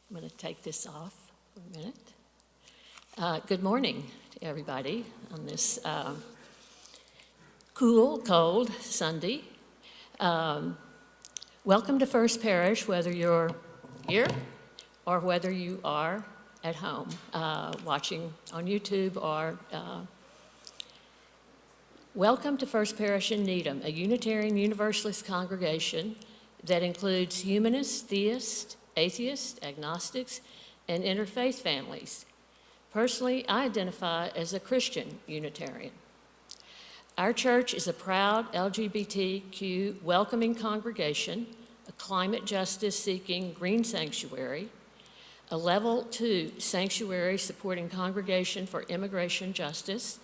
I'm going to take this off for a minute. Good morning to everybody on this cool, cold Sunday. Welcome to First Parish, whether you're here or whether you are at home watching on YouTube or welcome to First Parish in Needham, a Unitarian Universalist congregation that includes humanists, theists, atheists, agnostics, and interfaith families. Personally, I identify as a Christian Unitarian. Our church is a proud LGBTQ welcoming congregation, a climate justice seeking green sanctuary, a level 2 sanctuary supporting Congregation for Immigration Justice,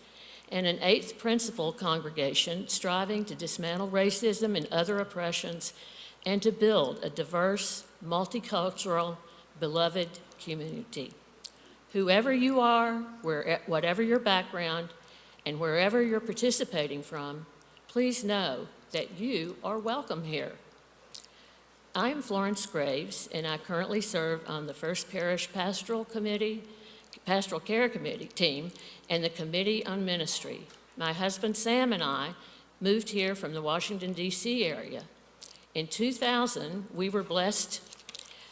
and an 8th principle congregation striving to dismantle racism and other oppressions and to build a diverse, multicultural, beloved community. Whoever you are, whatever your background, and wherever you're participating from, please know that you are welcome here. I am Florence Graves, and I currently serve on the First Parish Pastoral Care Committee team and the Committee on Ministry. My husband Sam and I moved here from the Washington, D.C. area. In 2000, we were blessed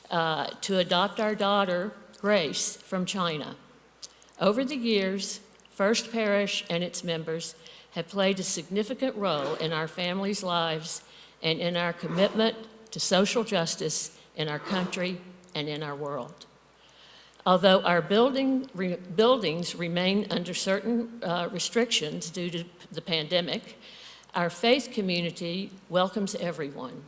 to adopt our daughter, Grace, from China. Over the years, First Parish and its members have played a significant role in our families' lives and in our commitment to social justice in our country and in our world. Although our buildings remain under certain restrictions due to the pandemic, our faith community welcomes everyone.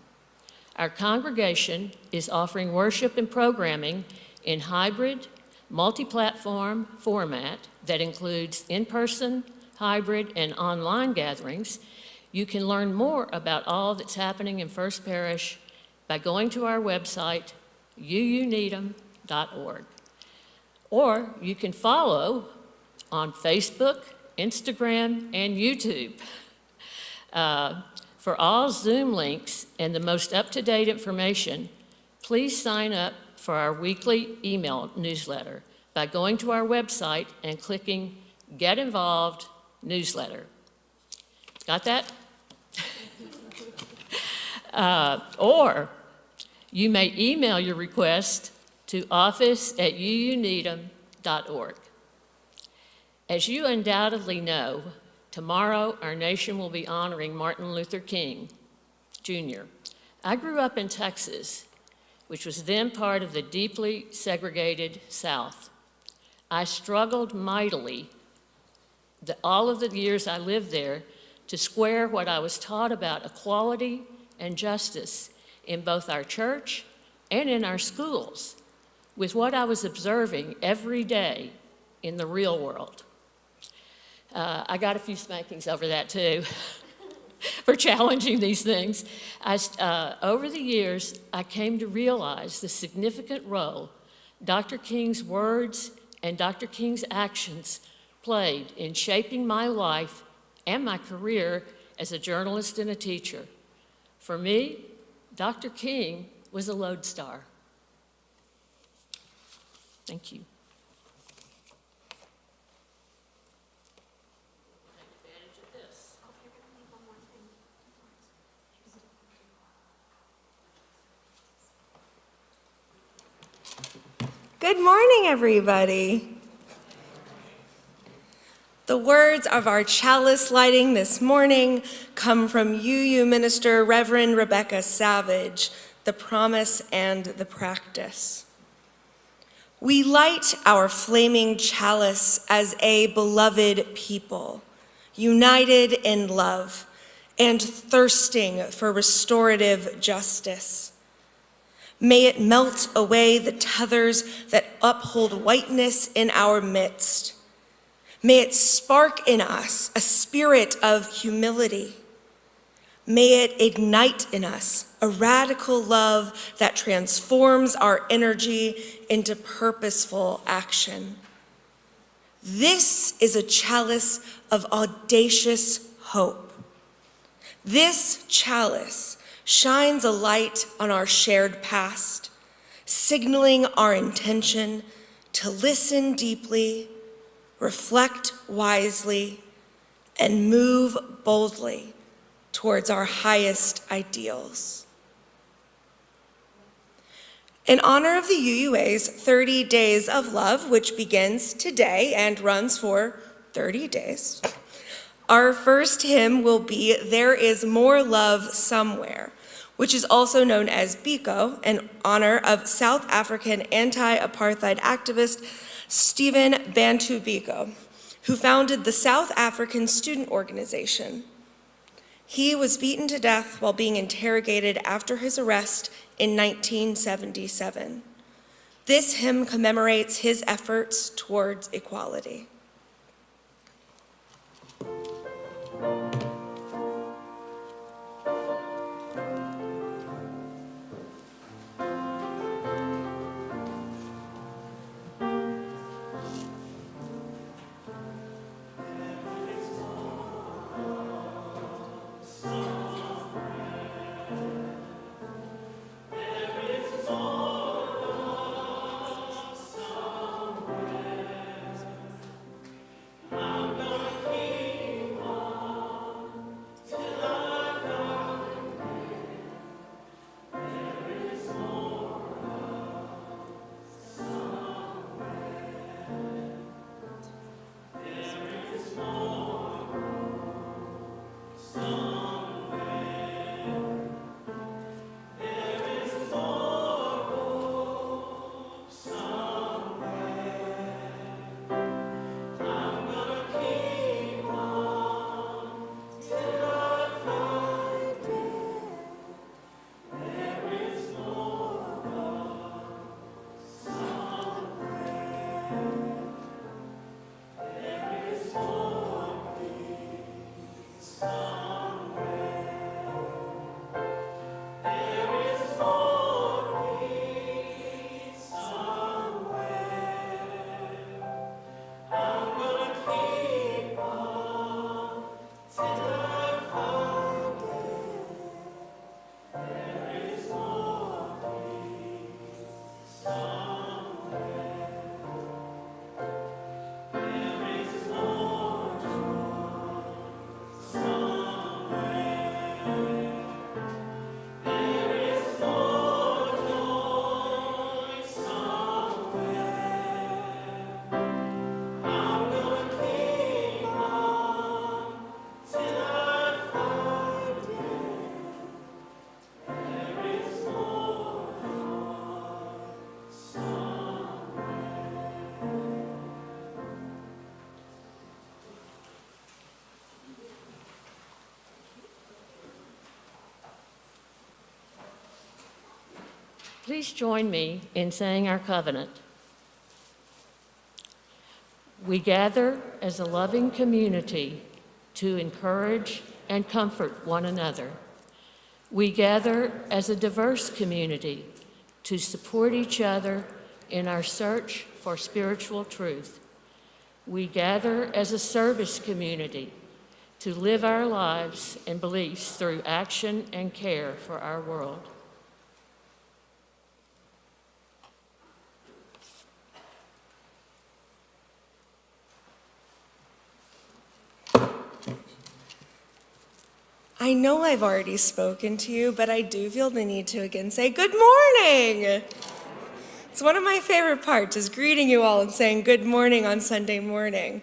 Our congregation is offering worship and programming in hybrid, multi-platform format that includes in-person, hybrid, and online gatherings. You can learn more about all that's happening in First Parish by going to our website, uuneedham.org. Or you can follow on Facebook, Instagram, and YouTube. For all Zoom links and the most up-to-date information, please sign up for our weekly email newsletter by going to our website and clicking Get Involved Newsletter. Got that? Or you may email your request to office@uuneedham.org. As you undoubtedly know, tomorrow our nation will be honoring Martin Luther King, Jr. I grew up in Texas, which was then part of the deeply segregated South. I struggled mightily all of the years I lived there to square what I was taught about equality and justice in both our church and in our schools with what I was observing every day in the real world. I got a few spankings over that too for challenging these things. Over the years, I came to realize the significant role Dr. King's words and Dr. King's actions played in shaping my life and my career as a journalist and a teacher. For me, Dr. King was a lodestar. Thank you. Good morning, everybody. The words of our chalice lighting this morning come from UU Minister Reverend Rebecca Savage, The Promise and the Practice. We light our flaming chalice as a beloved people, united in love and thirsting for restorative justice. May it melt away the tethers that uphold whiteness in our midst. May it spark in us a spirit of humility. May it ignite in us a radical love that transforms our energy into purposeful action. This is a chalice of audacious hope. This chalice shines a light on our shared past, signaling our intention to listen deeply, reflect wisely, and move boldly towards our highest ideals. In honor of the UUA's 30 Days of Love, which begins today and runs for 30 days, our first hymn will be There Is More Love Somewhere, which is also known as Biko, in honor of South African anti-apartheid activist Stephen Bantu Biko, who founded the South African Student Organization. He was beaten to death while being interrogated after his arrest in 1977. This hymn commemorates his efforts towards equality. Please join me in saying our covenant. We gather as a loving community to encourage and comfort one another. We gather as a diverse community to support each other in our search for spiritual truth. We gather as a service community to live our lives and beliefs through action and care for our world. I know I've already spoken to you, but I do feel the need to again say good morning. It's one of my favorite parts, is greeting you all and saying good morning on Sunday morning.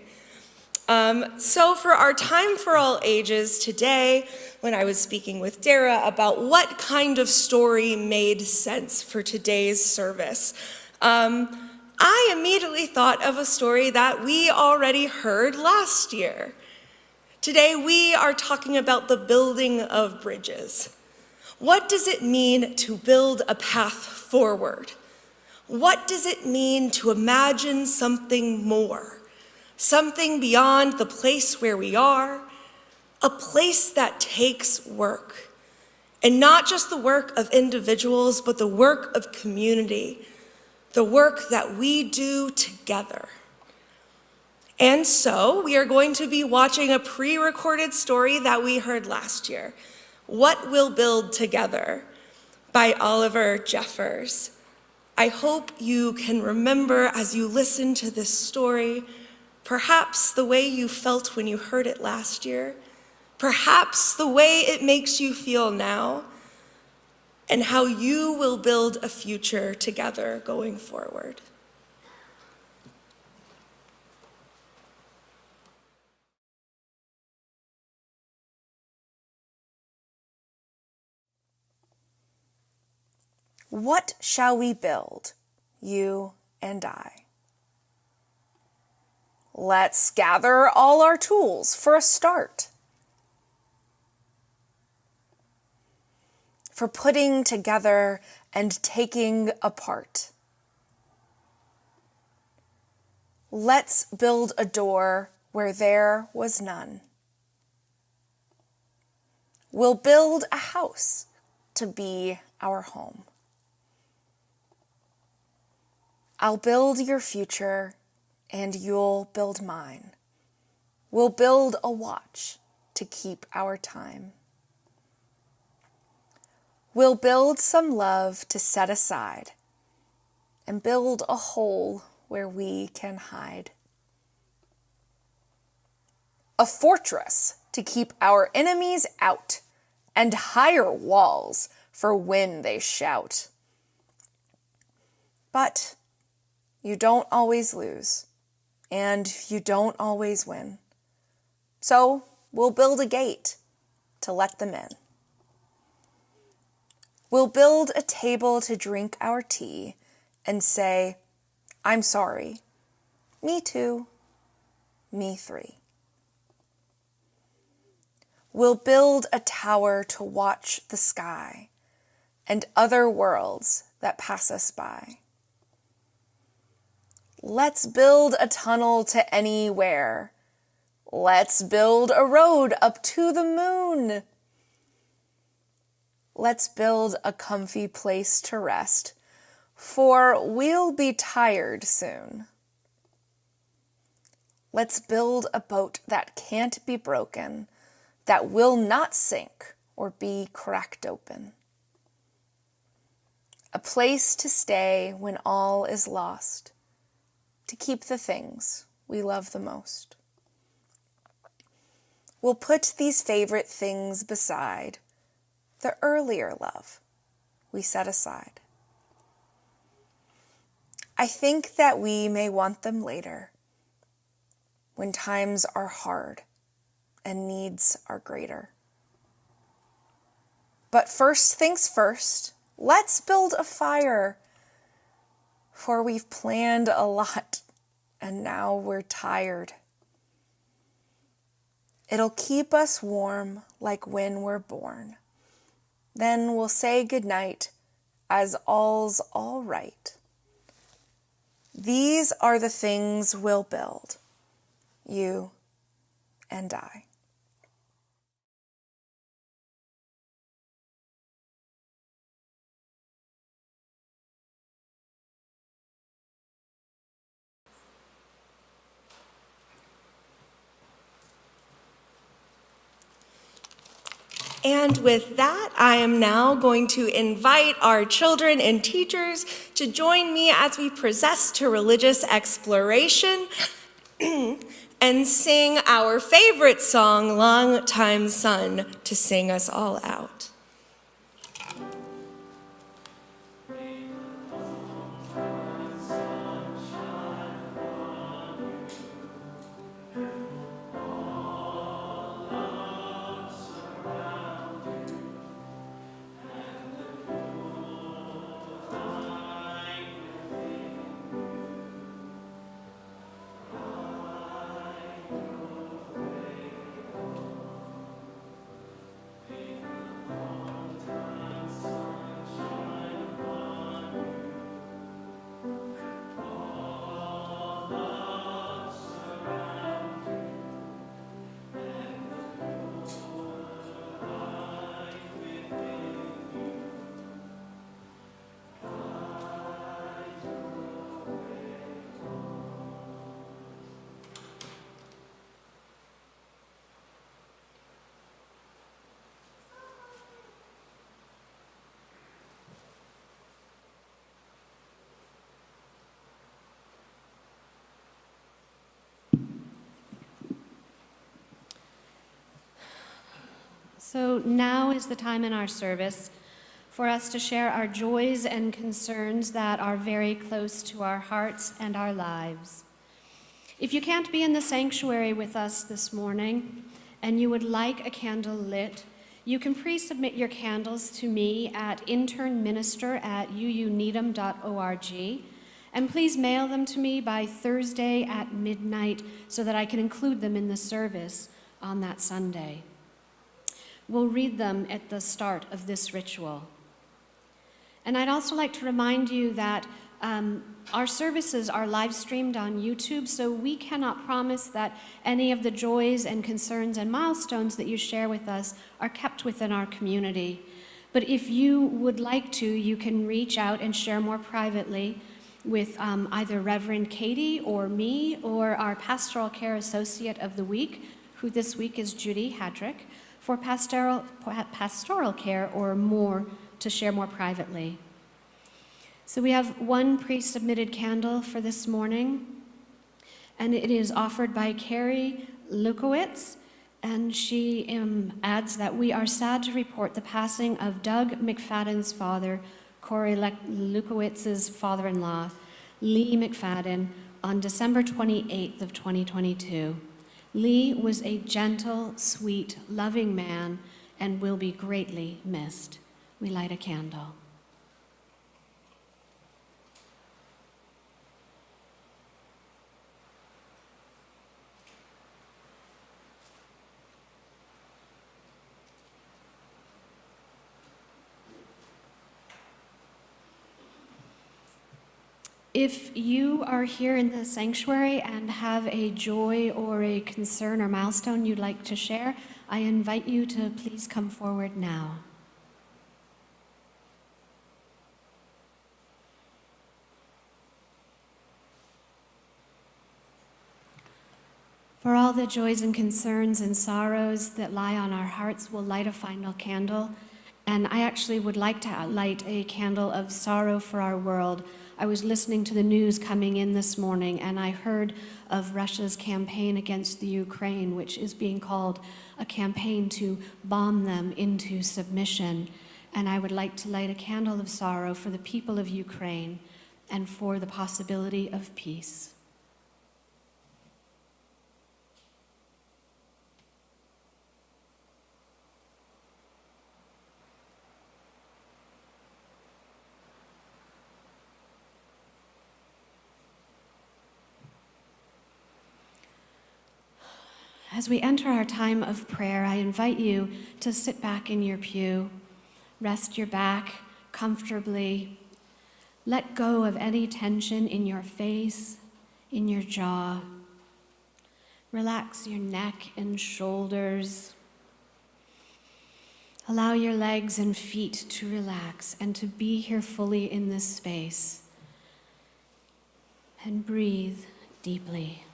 So for our Time for All Ages today, when I was speaking with Dara about what kind of story made sense for today's service, I immediately thought of a story that we already heard last year. Today, we are talking about the building of bridges. What does it mean to build a path forward? What does it mean to imagine something more? Something beyond the place where we are, a place that takes work. And not just the work of individuals, but the work of community, the work that we do together. And so we are going to be watching a pre-recorded story that we heard last year, What We'll Build Together, by Oliver Jeffers. I hope you can remember as you listen to this story, perhaps the way you felt when you heard it last year, perhaps the way it makes you feel now, and how you will build a future together going forward. What shall we build, you and I? Let's gather all our tools for a start. For putting together and taking apart. Let's build a door where there was none. We'll build a house to be our home. I'll build your future and you'll build mine. We'll build a watch to keep our time. We'll build some love to set aside and build a hole where we can hide. A fortress to keep our enemies out and higher walls for when they shout. But you don't always lose, and you don't always win. So we'll build a gate to let them in. We'll build a table to drink our tea and say, I'm sorry. Me too. Me three. We'll build a tower to watch the sky and other worlds that pass us by. Let's build a tunnel to anywhere. Let's build a road up to the moon. Let's build a comfy place to rest, for we'll be tired soon. Let's build a boat that can't be broken, that will not sink or be cracked open. A place to stay when all is lost, to keep the things we love the most. We'll put these favorite things beside the earlier love we set aside. I think that we may want them later, when times are hard and needs are greater. But first things first, let's build a fire, for we've planned a lot and now we're tired. It'll keep us warm like when we're born. Then we'll say goodnight as all's all right. These are the things we'll build, you and I. And with that, I am now going to invite our children and teachers to join me as we process to religious exploration and sing our favorite song, Long Time Sun, to sing us all out. So now is the time in our service for us to share our joys and concerns that are very close to our hearts and our lives. If you can't be in the sanctuary with us this morning and you would like a candle lit, you can pre-submit your candles to me at internminister@uuneedham.org, and please mail them to me by Thursday at midnight so that I can include them in the service on that Sunday. We'll read them at the start of this ritual. And I'd also like to remind you that our services are live streamed on YouTube, so we cannot promise that any of the joys and concerns and milestones that you share with us are kept within our community. But if you would like to, you can reach out and share more privately with either Reverend Katie or me or our Pastoral Care Associate of the Week, who this week is Judy Hadrick, for pastoral care or more to share more privately. So we have one pre-submitted candle for this morning, and it is offered by Carrie Lukowitz, and she adds that we are sad to report the passing of Doug McFadden's father, Corey Lukowitz's father-in-law, Lee McFadden, on December 28th of 2022. Lee was a gentle, sweet, loving man and will be greatly missed. We light a candle. If you are here in the sanctuary and have a joy or a concern or milestone you'd like to share, I invite you to please come forward now. For all the joys and concerns and sorrows that lie on our hearts, we'll light a final candle. And I actually would like to light a candle of sorrow for our world. I was listening to the news coming in this morning, and I heard of Russia's campaign against the Ukraine, which is being called a campaign to bomb them into submission. And I would like to light a candle of sorrow for the people of Ukraine and for the possibility of peace. As we enter our time of prayer, I invite you to sit back in your pew, rest your back comfortably, let go of any tension in your face, in your jaw. Relax your neck and shoulders. Allow your legs and feet to relax and to be here fully in this space. And breathe deeply.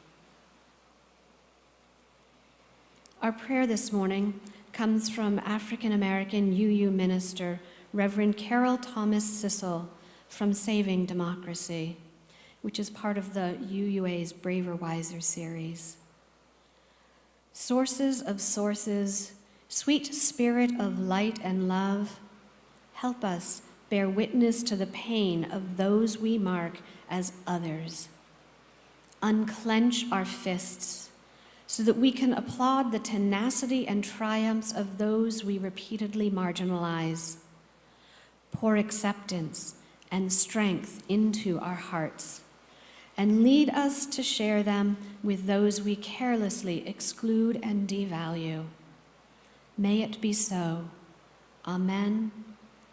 Our prayer this morning comes from African-American UU minister, Reverend Carol Thomas Sissel from Saving Democracy, which is part of the UUA's Braver Wiser series. Sources of sources, sweet spirit of light and love, help us bear witness to the pain of those we mark as others. Unclench our fists, so that we can applaud the tenacity and triumphs of those we repeatedly marginalize. Pour acceptance and strength into our hearts, and lead us to share them with those we carelessly exclude and devalue. May it be so. Amen.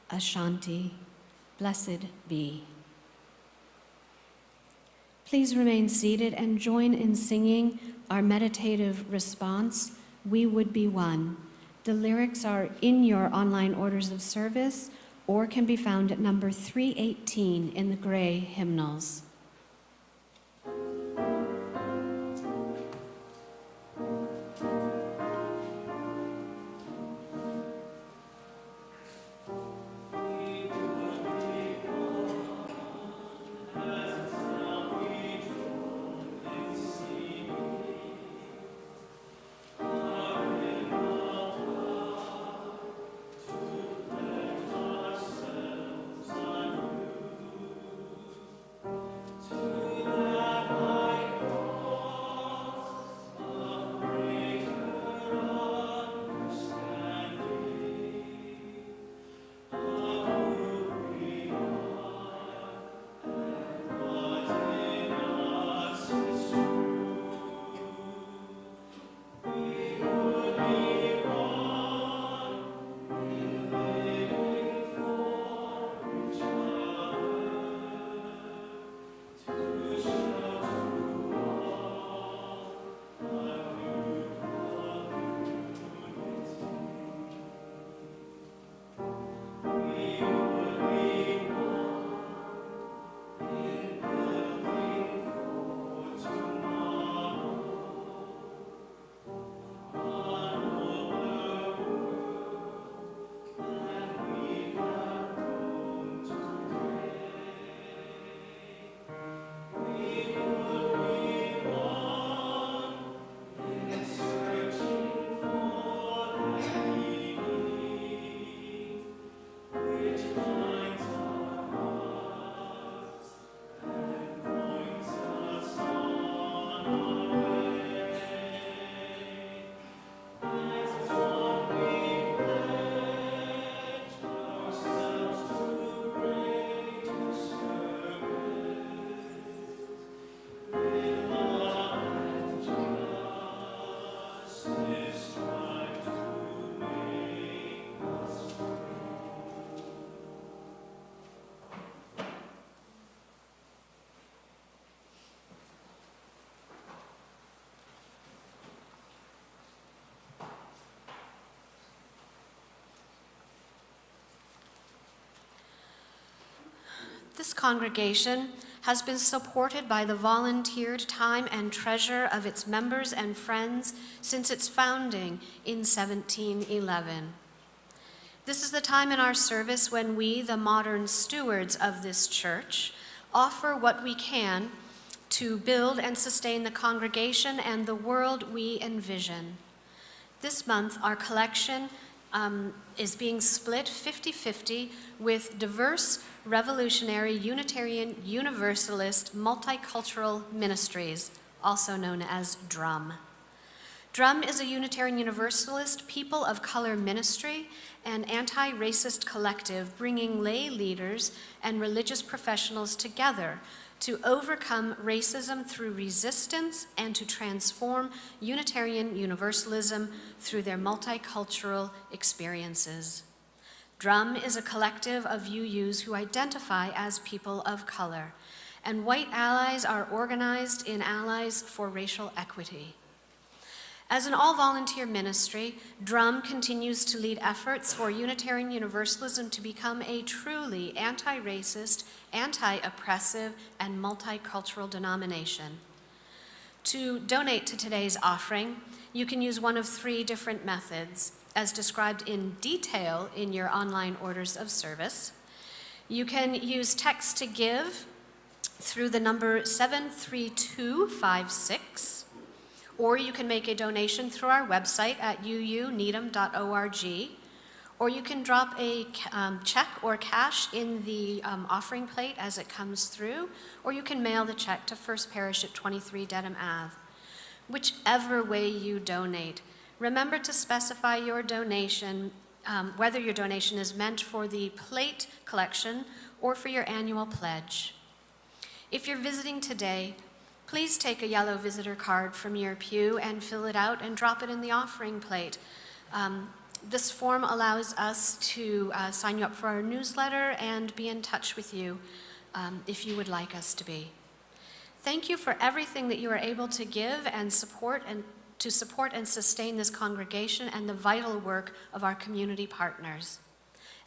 Ashanti. Blessed be. Please remain seated and join in singing our meditative response, We Would Be One. The lyrics are in your online orders of service or can be found at number 318 in the gray hymnals. This congregation has been supported by the volunteered time and treasure of its members and friends since its founding in 1711. This is the time in our service when we, the modern stewards of this church, offer what we can to build and sustain the congregation and the world we envision. This month, our collection is being split 50-50 with diverse, revolutionary, Unitarian, Universalist, multicultural ministries, also known as DRUM. DRUM is a Unitarian Universalist, people of color ministry, and anti-racist collective bringing lay leaders and religious professionals together to overcome racism through resistance and to transform Unitarian Universalism through their multicultural experiences. DRUM is a collective of UUs who identify as people of color, and white allies are organized in Allies for Racial Equity. As an all-volunteer ministry, DRUM continues to lead efforts for Unitarian Universalism to become a truly anti-racist, anti-oppressive, and multicultural denomination. To donate to today's offering, you can use one of 3 different methods, as described in detail in your online orders of service. You can use text to give through the number 73256, or you can make a donation through our website at uuneedham.org, or you can drop a check or cash in the offering plate as it comes through, or you can mail the check to First Parish at 23 Dedham Ave. Whichever way you donate, remember to specify your donation, whether your donation is meant for the plate collection or for your annual pledge. If you're visiting today, please take a yellow visitor card from your pew and fill it out and drop it in the offering plate. This form allows us to sign you up for our newsletter and be in touch with you if you would like us to be. Thank you for everything that you are able to give and support and sustain this congregation and the vital work of our community partners.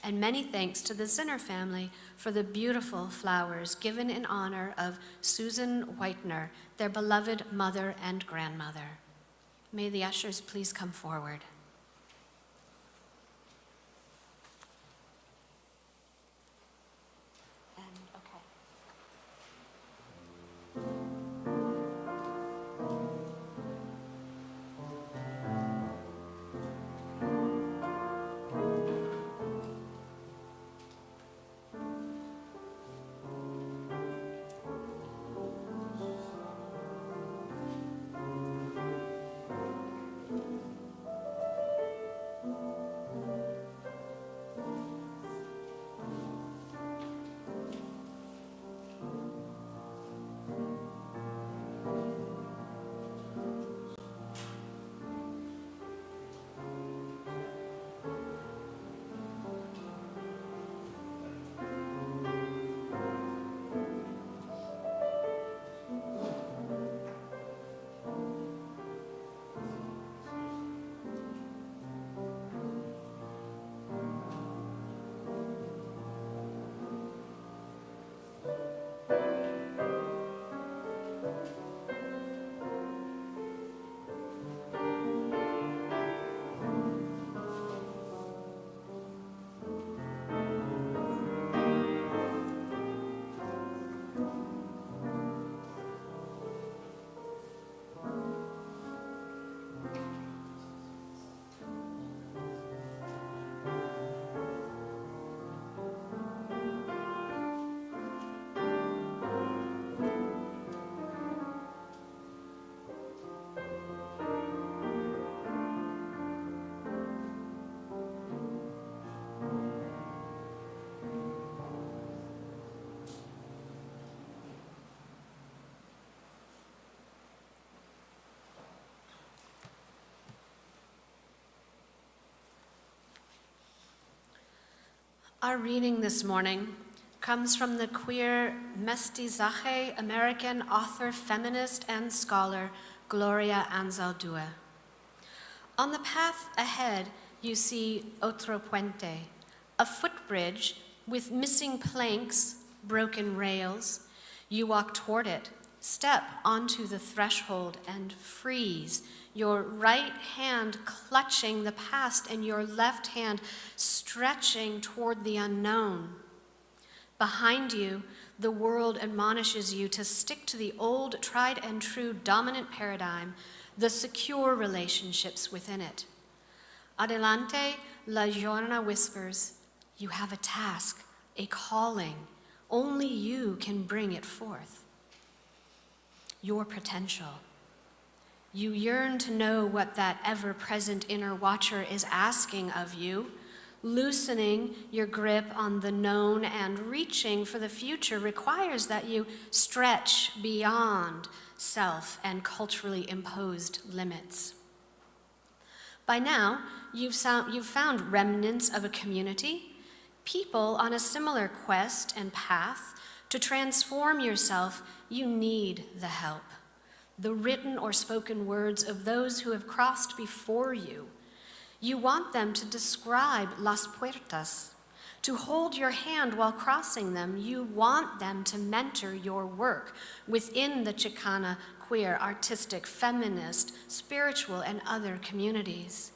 And many thanks to the Zinner family for the beautiful flowers given in honor of Susan Whitener, their beloved mother and grandmother. May the ushers please come forward. Our reading this morning comes from the queer mestizaje American author, feminist, and scholar Gloria Anzaldúa. On the path ahead, you see otro puente, a footbridge with missing planks broken rails. You walk toward it, step onto the threshold, and freeze, your right hand clutching the past and your left hand stretching toward the unknown. Behind you, the world admonishes you to stick to the old, tried and true dominant paradigm, the secure relationships within it. Adelante, La Llorona whispers, you have a task, a calling. Only you can bring it forth. Your potential. You yearn to know what that ever-present inner watcher is asking of you. Loosening your grip on the known and reaching for the future requires that you stretch beyond self and culturally imposed limits. By now, you've found remnants of a community, people on a similar quest and path. To transform yourself, you need the help, the written or spoken words of those who have crossed before you. You want them to describe las puertas, to hold your hand while crossing them. You want them to mentor your work within the Chicana queer, artistic, feminist, spiritual, and other communities.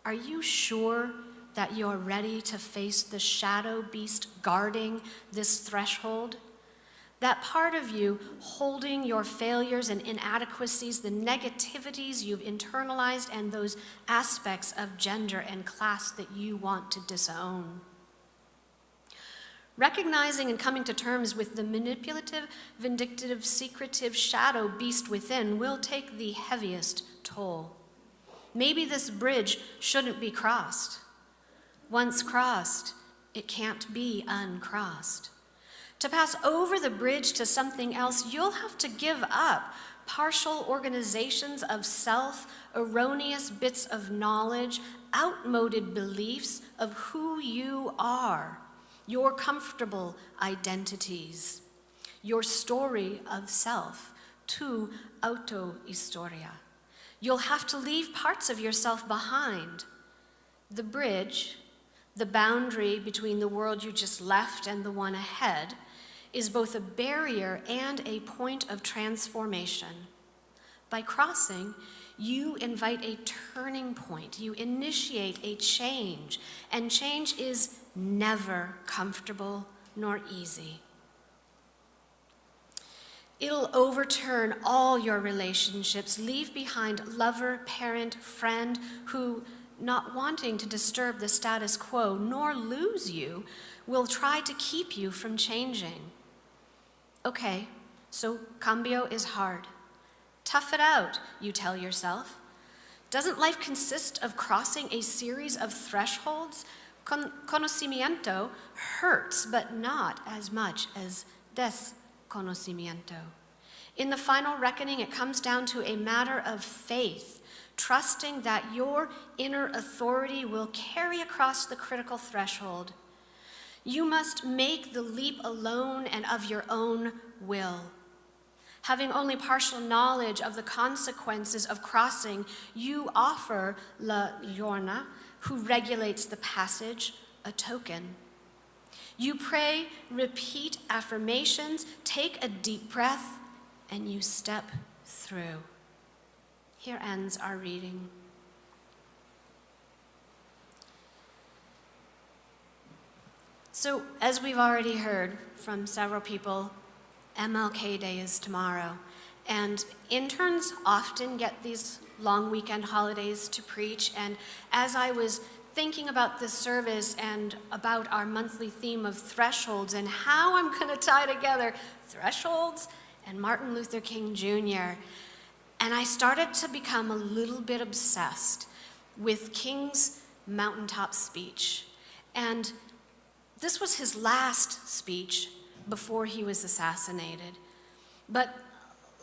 Are you sure that you're ready to face the shadow beast guarding this threshold? That part of you holding your failures and inadequacies, the negativities you've internalized, and those aspects of gender and class that you want to disown. Recognizing and coming to terms with the manipulative, vindictive, secretive shadow beast within will take the heaviest toll. Maybe this bridge shouldn't be crossed. Once crossed, it can't be uncrossed. To pass over the bridge to something else, you'll have to give up partial organizations of self, erroneous bits of knowledge, outmoded beliefs of who you are, your comfortable identities, your story of self, tu autohistoria. You'll have to leave parts of yourself behind. The bridge, the boundary between the world you just left and the one ahead, is both a barrier and a point of transformation. By crossing, you invite a turning point. You initiate a change, and change is never comfortable nor easy. It'll overturn all your relationships, leave behind lover, parent, friend who, not wanting to disturb the status quo nor lose you, will try to keep you from changing. Okay, so cambio is hard. Tough it out, you tell yourself. Doesn't life consist of crossing a series of thresholds? Conocimiento hurts, but not as much as desconocimiento. In the final reckoning, it comes down to a matter of faith, trusting that your inner authority will carry across the critical threshold. You must make the leap alone and of your own will. Having only partial knowledge of the consequences of crossing, you offer La Llorona, who regulates the passage, a token. You pray, repeat affirmations, take a deep breath, and you step through. Here ends our reading. So, as we've already heard from several people, MLK Day is tomorrow, and interns often get these long weekend holidays to preach, and as I was thinking about this service and about our monthly theme of thresholds and how I'm going to tie together thresholds and Martin Luther King Jr., and I started to become a little bit obsessed with King's mountaintop speech. And this was his last speech before he was assassinated. But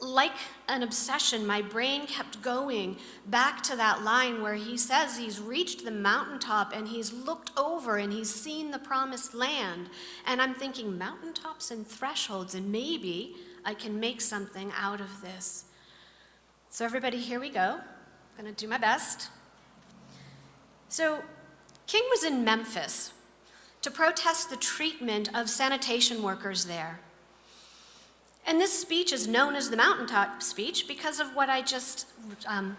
like an obsession, my brain kept going back to that line where he says he's reached the mountaintop and he's looked over and he's seen the promised land. And I'm thinking mountaintops and thresholds, and maybe I can make something out of this. So everybody, here we go. I'm gonna do my best. So King was in Memphis, to protest the treatment of sanitation workers there. And this speech is known as the mountaintop speech because of what I just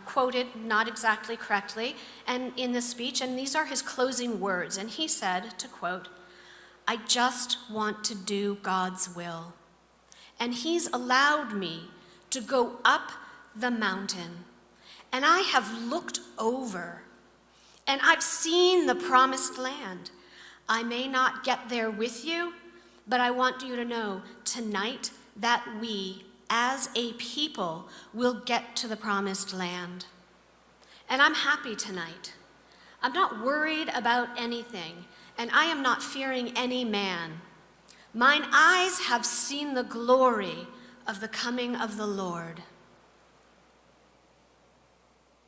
quoted, not exactly correctly, and in this speech, and these are his closing words. And he said, to quote, "I just want to do God's will. And he's allowed me to go up the mountain. And I have looked over, and I've seen the promised land. I may not get there with you, but I want you to know tonight that we, as a people, will get to the promised land. And I'm happy tonight. I'm not worried about anything, and I am not fearing any man. Mine eyes have seen the glory of the coming of the Lord."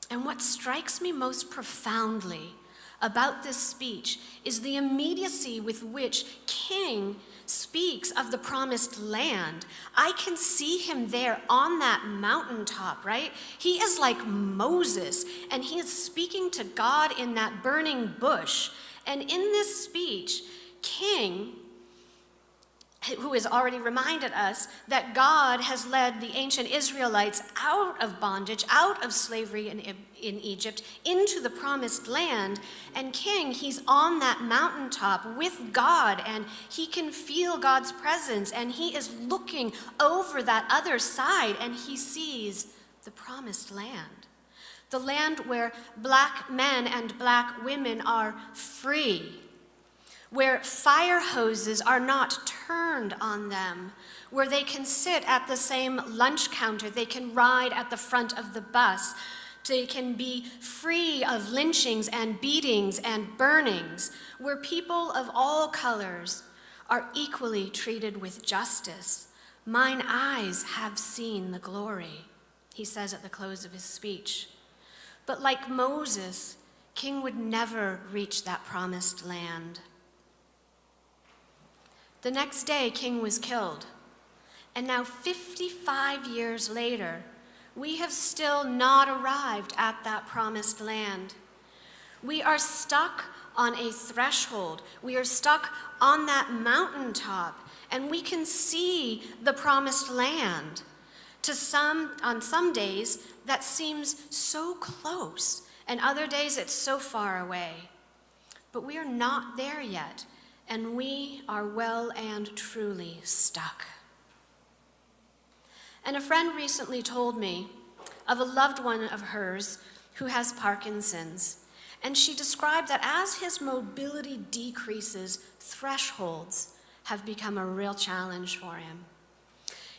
And what strikes me most profoundly about this speech is the immediacy with which King speaks of the promised land. I can see him there on that mountaintop, right? He is like Moses, and he is speaking to God in that burning bush. And in this speech, King, who has already reminded us that God has led the ancient Israelites out of bondage, out of slavery in Egypt, into the promised land. And King, he's on that mountaintop with God, and he can feel God's presence, and he is looking over that other side, and he sees the promised land. The land where black men and black women are free, where fire hoses are not turned on them, where they can sit at the same lunch counter, they can ride at the front of the bus, they can be free of lynchings and beatings and burnings, where people of all colors are equally treated with justice. Mine eyes have seen the glory, he says at the close of his speech. But like Moses, King would never reach that promised land. The next day, King was killed. And now 55 years later, we have still not arrived at that promised land. We are stuck on a threshold. We are stuck on that mountaintop, and we can see the promised land. On some days, that seems so close, and other days it's so far away. But we are not there yet, and we are well and truly stuck. And a friend recently told me of a loved one of hers who has Parkinson's, and she described that as his mobility decreases, thresholds have become a real challenge for him.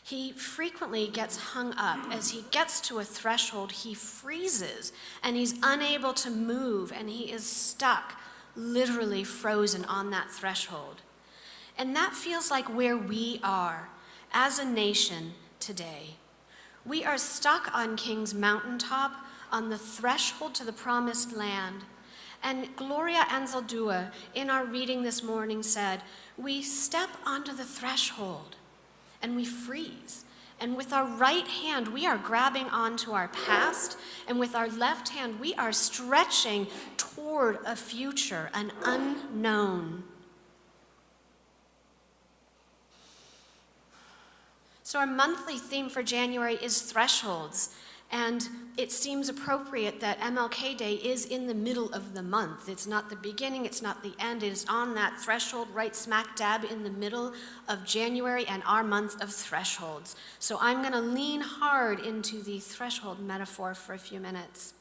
He frequently gets hung up. As he gets to a threshold, he freezes, and he's unable to move, and he is stuck, literally frozen on that threshold. And that feels like where we are as a nation today. We are stuck on King's mountaintop, on the threshold to the promised land. And Gloria Anzaldúa, in our reading this morning, said, we step onto the threshold and we freeze. And with our right hand, we are grabbing onto our past, and with our left hand, we are stretching toward a future, an unknown. So our monthly theme for January is thresholds, and it seems appropriate that MLK Day is in the middle of the month. It's not the beginning, it's not the end, it is on that threshold right smack dab in the middle of January and our month of thresholds. So I'm gonna lean hard into the threshold metaphor for a few minutes.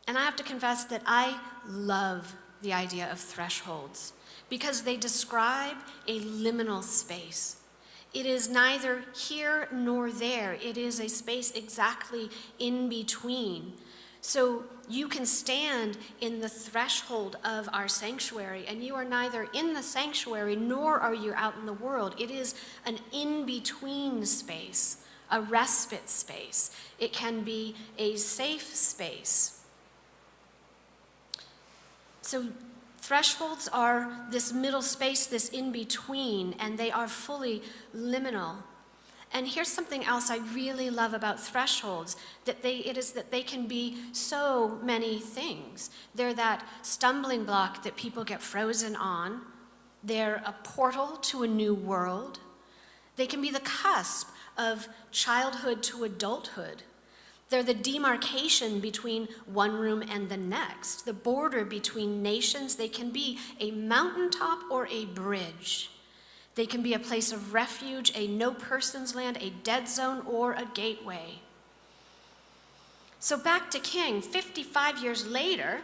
And I have to confess that I love the idea of thresholds because they describe a liminal space. It is neither here nor there. It is a space exactly in between. So you can stand in the threshold of our sanctuary, and you are neither in the sanctuary nor are you out in the world. It is an in-between space, a respite space. It can be a safe space. So thresholds are this middle space, this in-between, and they are fully liminal. And here's something else I really love about thresholds, that they can be so many things. They're that stumbling block that people get frozen on, They're a portal to a new world. They can be the cusp of childhood to adulthood. They're the demarcation between one room and the next, the border between nations. They can be a mountaintop or a bridge. They can be a place of refuge, a no person's land, a dead zone, or a gateway. So back to King, 55 years later,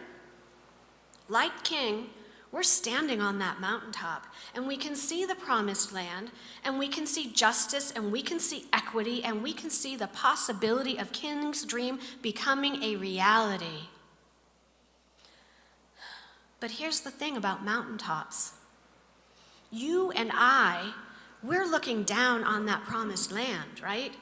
like King, we're standing on that mountaintop, and we can see the promised land, and we can see justice, and we can see equity, and we can see the possibility of King's dream becoming a reality. But here's the thing about mountaintops. You and I, we're looking down on that promised land, right?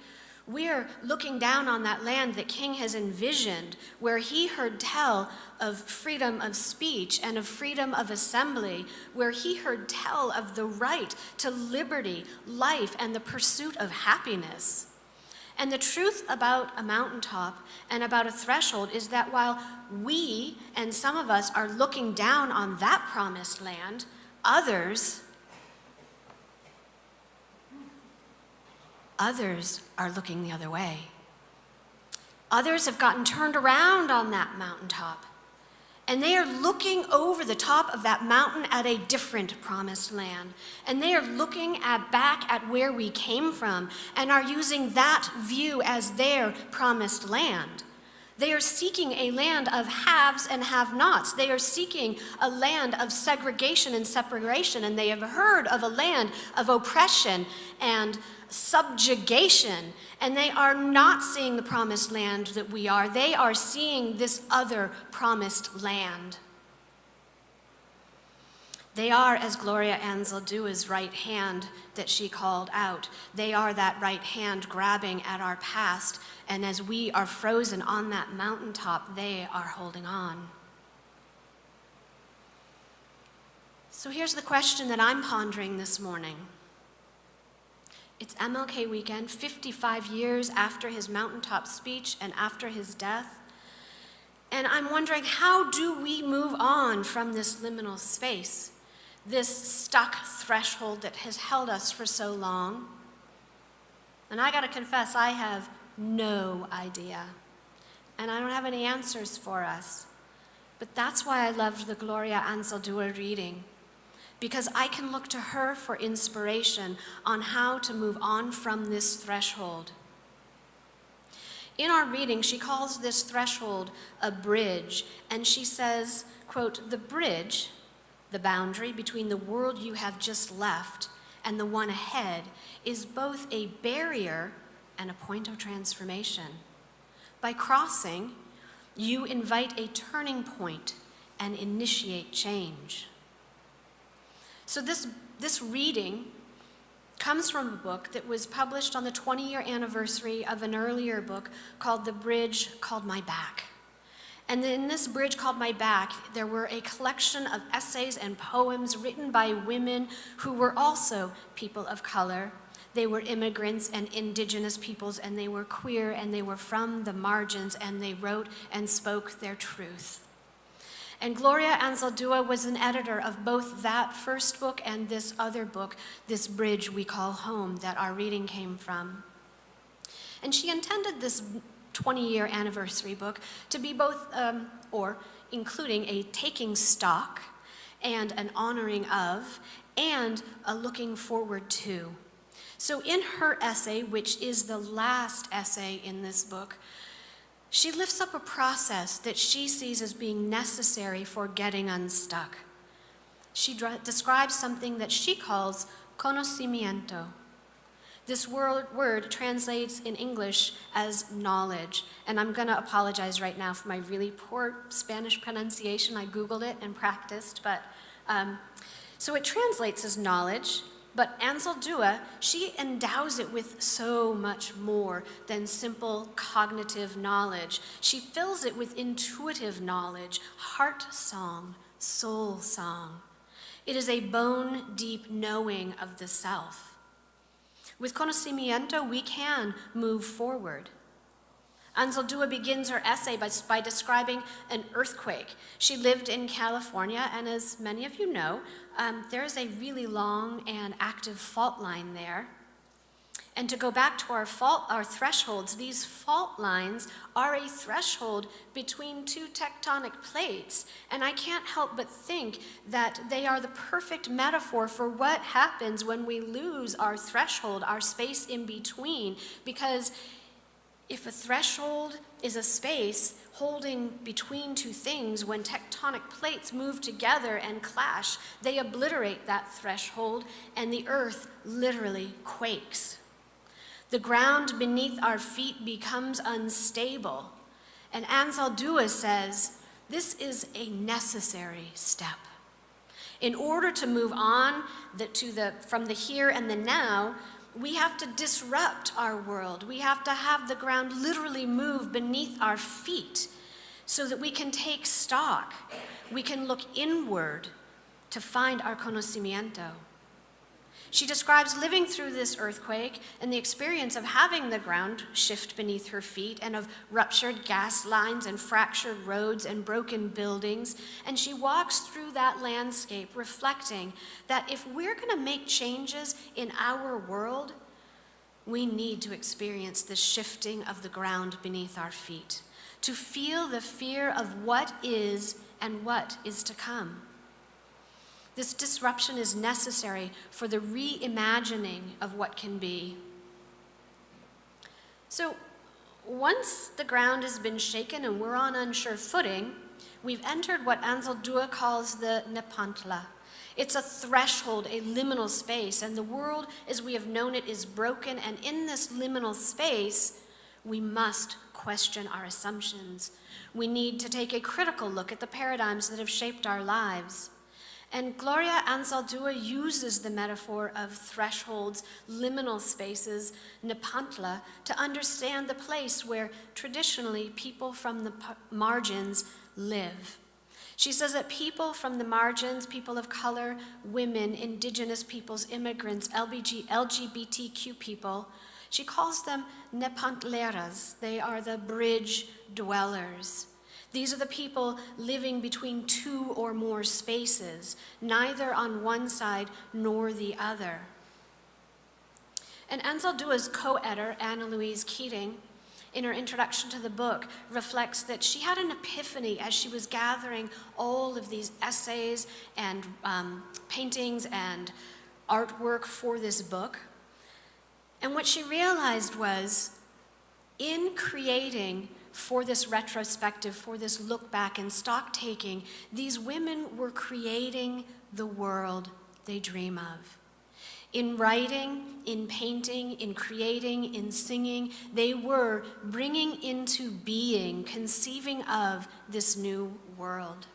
We're looking down on that land that King has envisioned, where he heard tell of freedom of speech and of freedom of assembly, where he heard tell of the right to liberty, life, and the pursuit of happiness. And the truth about a mountaintop and about a threshold is that while we and some of us are looking down on that promised land, others are looking the other way. Others have gotten turned around on that mountaintop, and they are looking over the top of that mountain at a different promised land. And they are looking back at where we came from and are using that view as their promised land. They are seeking a land of haves and have-nots. They are seeking a land of segregation and separation, and they have heard of a land of oppression and subjugation, and they are not seeing the promised land that we are. They are seeing this other promised land. They are, as Gloria Anzaldua's right hand that she called out, they are that right hand grabbing at our past, and as we are frozen on that mountaintop, they are holding on. So here's the question that I'm pondering this morning. It's MLK weekend, 55 years after his mountaintop speech and after his death. And I'm wondering, how do we move on from this liminal space, this stuck threshold that has held us for so long? And I gotta confess, I have no idea. And I don't have any answers for us. But that's why I loved the Gloria Anzaldúa reading, because I can look to her for inspiration on how to move on from this threshold. In our reading, she calls this threshold a bridge, and she says, quote, "The bridge, the boundary between the world you have just left and the one ahead, is both a barrier and a point of transformation. By crossing, you invite a turning point and initiate change." So this reading comes from a book that was published on the 20-year anniversary of an earlier book called The Bridge Called My Back. And in this Bridge Called My Back, there were a collection of essays and poems written by women who were also people of color. They were immigrants and indigenous peoples, and they were queer, and they were from the margins, and they wrote and spoke their truth. And Gloria Anzaldúa was an editor of both that first book and this other book, This Bridge We Call Home, that our reading came from. And she intended this 20-year anniversary book to be both, or including a taking stock and an honoring of, and a looking forward to. So in her essay, which is the last essay in this book, she lifts up a process that she sees as being necessary for getting unstuck. She describes something that she calls conocimiento. This word translates in English as knowledge, and I'm gonna apologize right now for my really poor Spanish pronunciation. I Googled it and practiced, but so it translates as knowledge. But Anzaldúa, she endows it with so much more than simple cognitive knowledge. She fills it with intuitive knowledge, heart song, soul song. It is a bone-deep knowing of the self. With conocimiento, we can move forward. Anzaldúa begins her essay by describing an earthquake. She lived in California, and as many of you know, there is a really long and active fault line there. And to go back to our thresholds, these fault lines are a threshold between two tectonic plates. And I can't help but think that they are the perfect metaphor for what happens when we lose our threshold, our space in between. Because if a threshold is a space holding between two things, when tectonic plates move together and clash, they obliterate that threshold, and the earth literally quakes. The ground beneath our feet becomes unstable. And Anzaldúa says, this is a necessary step. In order to move on from the here and the now, we have to disrupt our world. We have to have the ground literally move beneath our feet so that we can take stock. We can look inward to find our conocimiento. She describes living through this earthquake and the experience of having the ground shift beneath her feet and of ruptured gas lines and fractured roads and broken buildings. And she walks through that landscape reflecting that if we're going to make changes in our world, we need to experience the shifting of the ground beneath our feet, to feel the fear of what is and what is to come. This disruption is necessary for the reimagining of what can be. So once the ground has been shaken and we're on unsure footing, we've entered what Anzaldúa calls the Nepantla. It's a threshold, a liminal space, and the world as we have known it is broken, and in this liminal space, we must question our assumptions. We need to take a critical look at the paradigms that have shaped our lives. And Gloria Anzaldúa uses the metaphor of thresholds, liminal spaces, Nepantla, to understand the place where traditionally people from the margins live. She says that people from the margins, people of color, women, indigenous peoples, immigrants, LGBTQ people, she calls them Nepantleras. They are the bridge dwellers. These are the people living between two or more spaces, neither on one side nor the other. And Anzaldúa's co-editor, Anna Louise Keating, in her introduction to the book, reflects that she had an epiphany as she was gathering all of these essays and paintings and artwork for this book. And what she realized was, in creating for this retrospective, for this look back and stock taking, these women were creating the world they dream of. In writing, in painting, in creating, in singing, they were bringing into being, conceiving of this new world.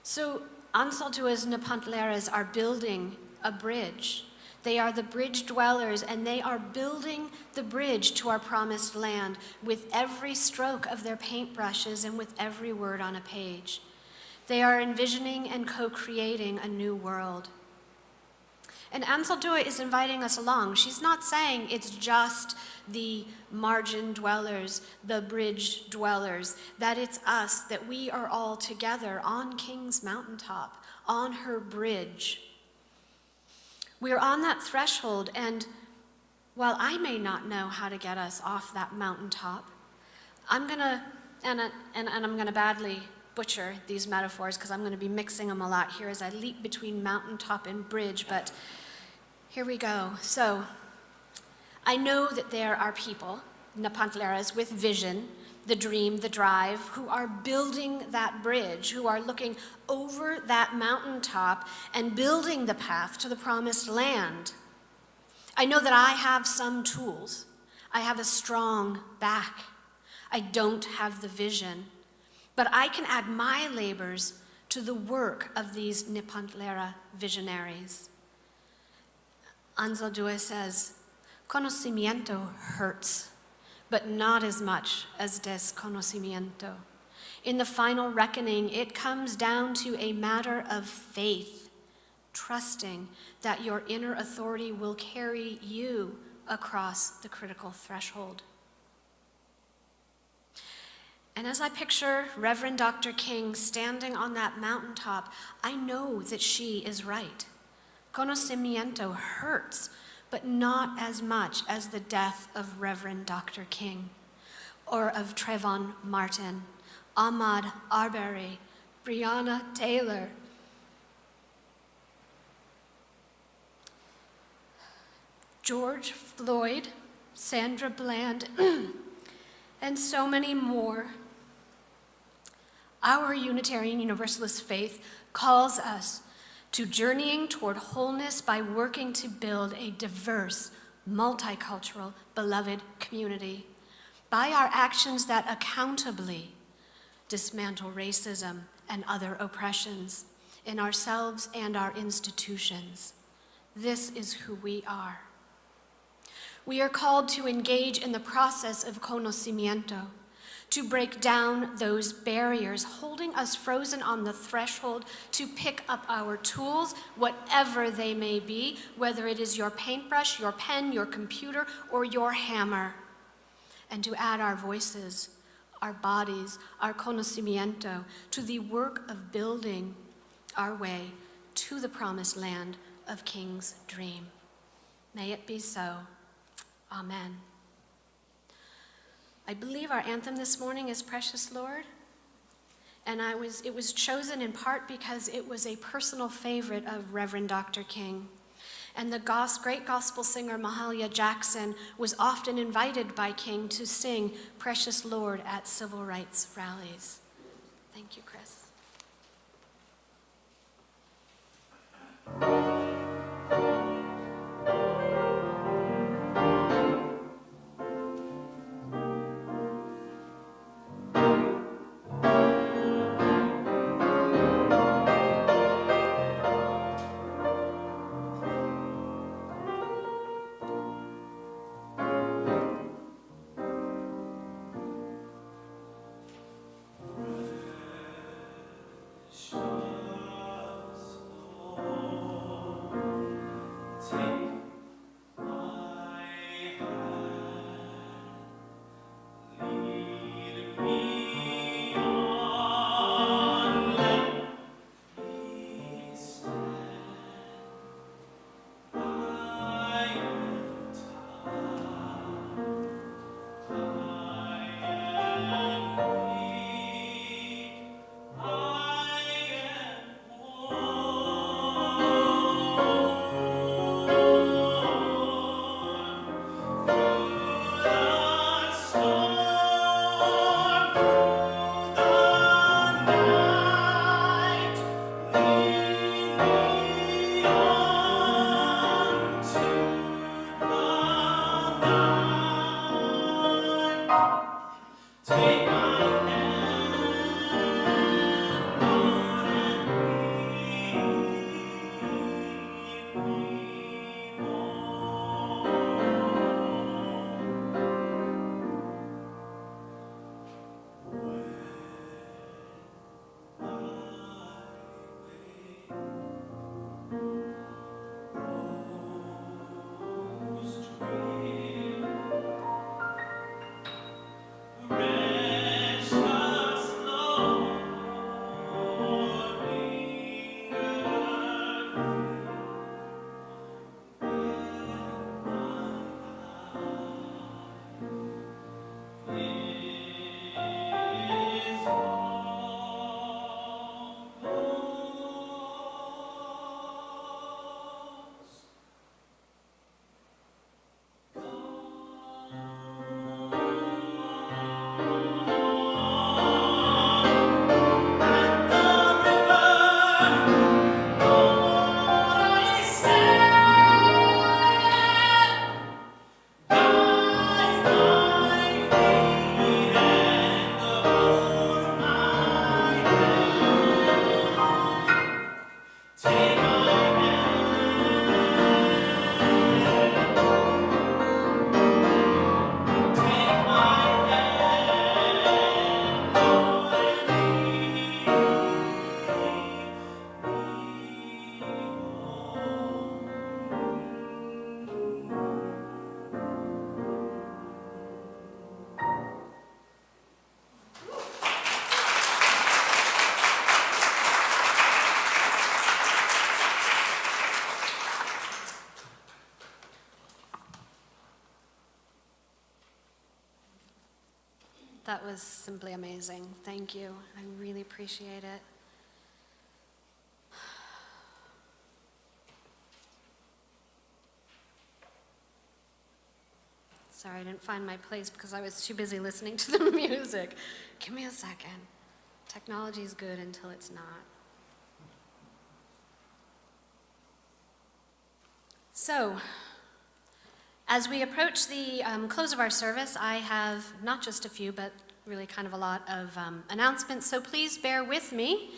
So Anzaldúa's Nepantleras are building a bridge. They are the bridge dwellers, and they are building the bridge to our promised land with every stroke of their paintbrushes and with every word on a page. They are envisioning and co-creating a new world. And Anzaldúa is inviting us along. She's not saying it's just the margin dwellers, the bridge dwellers, that it's us, that we are all together on King's mountaintop, on her bridge. We are on that threshold, and while I may not know how to get us off that mountaintop, I'm gonna badly butcher these metaphors because I'm gonna be mixing them a lot here as I leap between mountaintop and bridge, but here we go. So, I know that there are people, Nepantleras, with vision, the dream, the drive, who are building that bridge, who are looking over that mountaintop and building the path to the promised land. I know that I have some tools. I have a strong back. I don't have the vision, but I can add my labors to the work of these Nepantlera visionaries. Anzaldúa says, conocimiento hurts, but not as much as desconocimiento. In the final reckoning, it comes down to a matter of faith, trusting that your inner authority will carry you across the critical threshold. And as I picture Reverend Dr. King standing on that mountaintop, I know that she is right. Conocimiento hurts, but not as much as the death of Reverend Dr. King, or of Trayvon Martin, Ahmaud Arbery, Breonna Taylor, George Floyd, Sandra Bland, and so many more. Our Unitarian Universalist faith calls us to journeying toward wholeness by working to build a diverse, multicultural, beloved community by our actions that accountably dismantle racism and other oppressions in ourselves and our institutions. This is who we are. We are called to engage in the process of conocimiento, to break down those barriers holding us frozen on the threshold to pick up our tools, whatever they may be, whether it is your paintbrush, your pen, your computer, or your hammer, and to add our voices, our bodies, our conocimiento to the work of building our way to the promised land of King's dream. May it be so. Amen. I believe our anthem this morning is Precious Lord, and it was chosen in part because it was a personal favorite of Reverend Dr. King. And the great gospel singer Mahalia Jackson was often invited by King to sing Precious Lord at civil rights rallies. Thank you, Chris. That was simply amazing. Thank you. I really appreciate it. Sorry, I didn't find my place because I was too busy listening to the music. Give me a second. Technology is good until it's not. So, as we approach the close of our service, I have not just a few, but really kind of a lot of announcements, so please bear with me.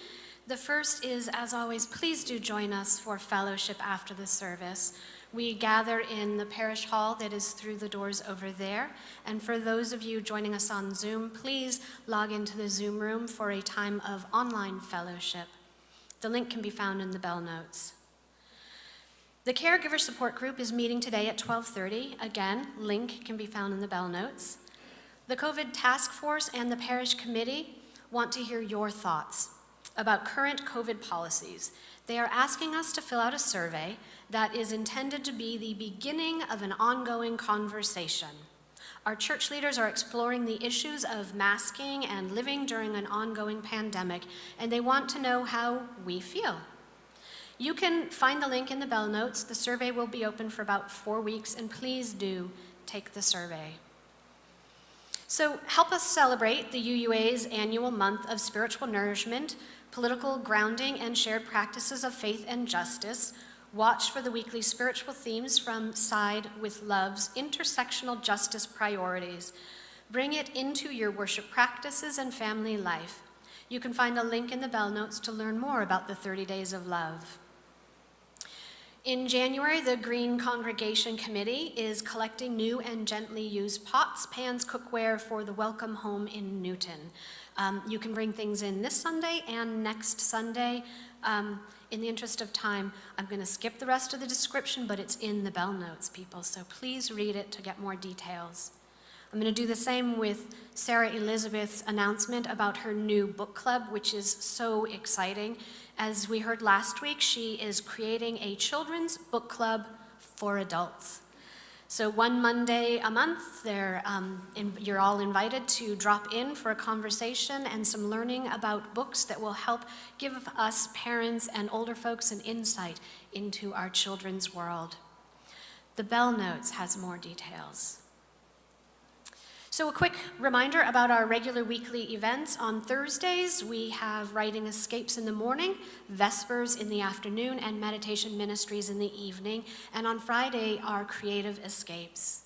The first is, as always, please do join us for fellowship after the service. We gather in the parish hall that is through the doors over there. And for those of you joining us on Zoom, please log into the Zoom room for a time of online fellowship. The link can be found in the bell notes. The Caregiver Support Group is meeting today at 12:30. Again, link can be found in the bell notes. The COVID Task Force and the Parish Committee want to hear your thoughts about current COVID policies. They are asking us to fill out a survey that is intended to be the beginning of an ongoing conversation. Our church leaders are exploring the issues of masking and living during an ongoing pandemic, and they want to know how we feel. You can find the link in the bell notes. The survey will be open for about 4 weeks, and please do take the survey. So help us celebrate the UUA's annual month of spiritual nourishment, political grounding, and shared practices of faith and justice. Watch for the weekly spiritual themes from Side with Love's intersectional justice priorities. Bring it into your worship practices and family life. You can find a link in the bell notes to learn more about the 30 Days of Love. In January, the Green Congregation Committee is collecting new and gently used pots, pans, cookware for the Welcome Home in Newton. You can bring things in this Sunday and next Sunday. In the interest of time, I'm going to skip the rest of the description, but it's in the bell notes, people, so please read it to get more details. I'm going to do the same with Sarah Elizabeth's announcement about her new book club, which is so exciting. As we heard last week, she is creating a children's book club for adults. So one Monday a month, you're all invited to drop in for a conversation and some learning about books that will help give us parents and older folks an insight into our children's world. The bell notes has more details. So a quick reminder about our regular weekly events. On Thursdays, we have Writing Escapes in the morning, Vespers in the afternoon, and Meditation Ministries in the evening. And on Friday, our Creative Escapes.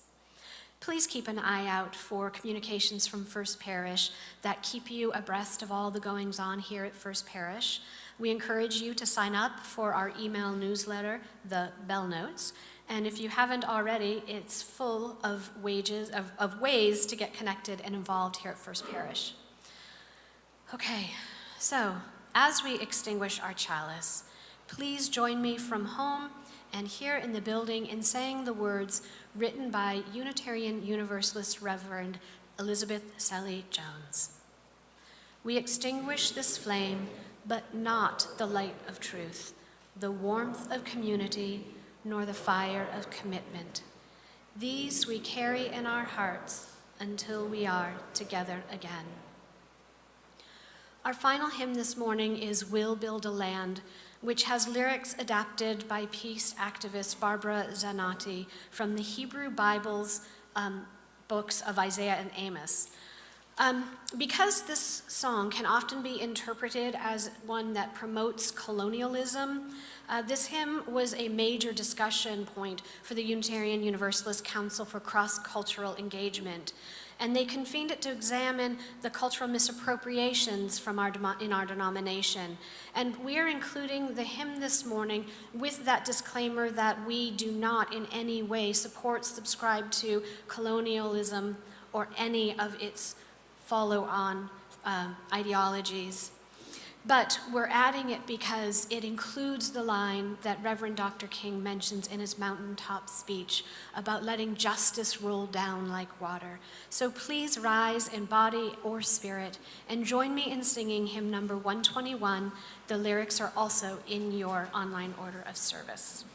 Please keep an eye out for communications from First Parish that keep you abreast of all the goings on here at First Parish. We encourage you to sign up for our email newsletter, the Bell Notes. And if you haven't already, it's full of ways to get connected and involved here at First Parish. Okay, so as we extinguish our chalice, please join me from home and here in the building in saying the words written by Unitarian Universalist Reverend Elizabeth Selly Jones. We extinguish this flame, but not the light of truth, the warmth of community, nor the fire of commitment. These we carry in our hearts until we are together again. Our final hymn this morning is We'll Build a Land, which has lyrics adapted by peace activist Barbara Zanotti from the Hebrew Bible's books of Isaiah and Amos. Because this song can often be interpreted as one that promotes colonialism, this hymn was a major discussion point for the Unitarian Universalist Council for Cross-Cultural Engagement, and they convened it to examine the cultural misappropriations from in our denomination. And we are including the hymn this morning with that disclaimer that we do not in any way support, subscribe to colonialism or any of its follow-on ideologies. But we're adding it because it includes the line that Reverend Dr. King mentions in his mountaintop speech about letting justice roll down like water. So please rise in body or spirit and join me in singing hymn number 121. The lyrics are also in your online order of service.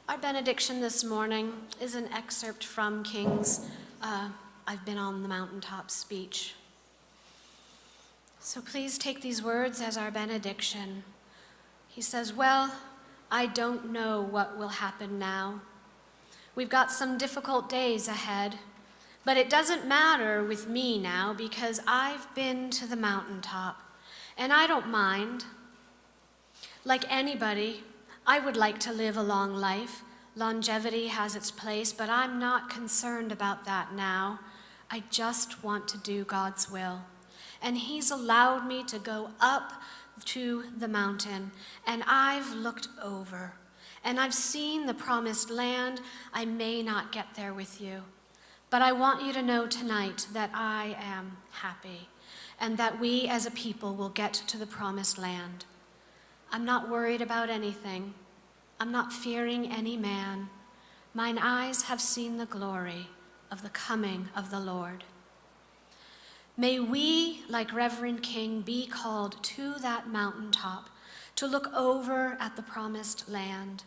Our benediction this morning is an excerpt from King's I've Been on the Mountaintop speech. So please take these words as our benediction. He says, "Well, I don't know what will happen now. We've got some difficult days ahead, but it doesn't matter with me now because I've been to the mountaintop, and I don't mind. Like anybody, I would like to live a long life. Longevity has its place, but I'm not concerned about that now. I just want to do God's will. And He's allowed me to go up to the mountain, and I've looked over, and I've seen the promised land. I may not get there with you, but I want you to know tonight that I am happy, and that we as a people will get to the promised land. I'm not worried about anything. I'm not fearing any man. Mine eyes have seen the glory of the coming of the Lord." May we, like Reverend King, be called to that mountaintop to look over at the promised land.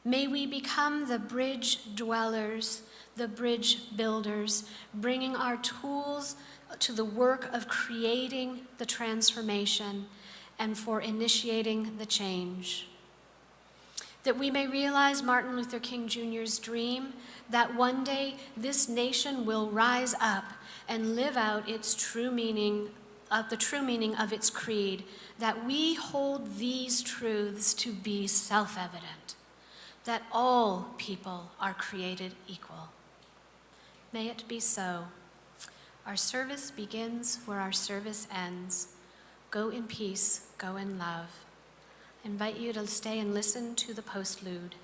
May we become the bridge dwellers, the bridge builders, bringing our tools to the work of creating the transformation and for initiating the change. That we may realize Martin Luther King Jr.'s dream that one day this nation will rise up and live out its true meaning, the true meaning of its creed, that we hold these truths to be self-evident, that all people are created equal. May it be so. Our service begins where our service ends. Go in peace, go in love. I invite you to stay and listen to the postlude.